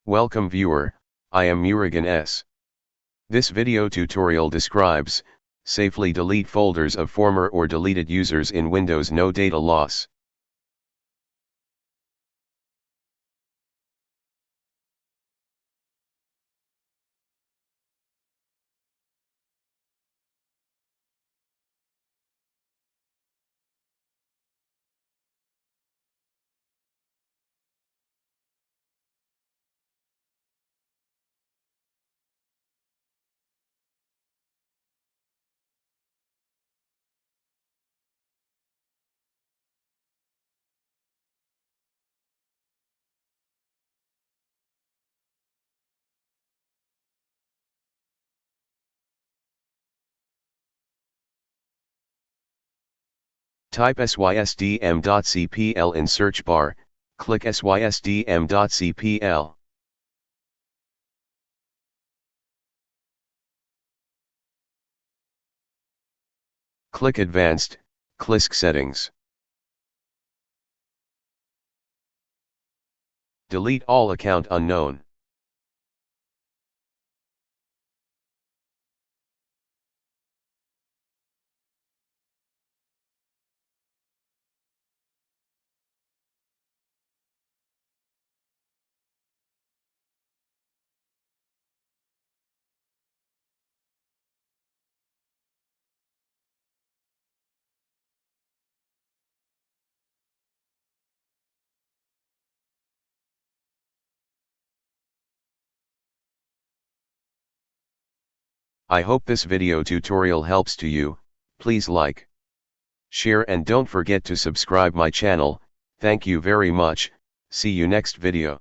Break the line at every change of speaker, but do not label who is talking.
Welcome viewer, I am Murugan S. This video tutorial describes, safely delete folders of former or deleted users in Windows No Data Loss. Type sysdm.cpl in search bar, click sysdm.cpl. Click Advanced, CLISC Settings. Delete all account unknown. I hope this video tutorial helps to you. Please like, share and don't forget to subscribe my channel. Thank you very much. See you next video.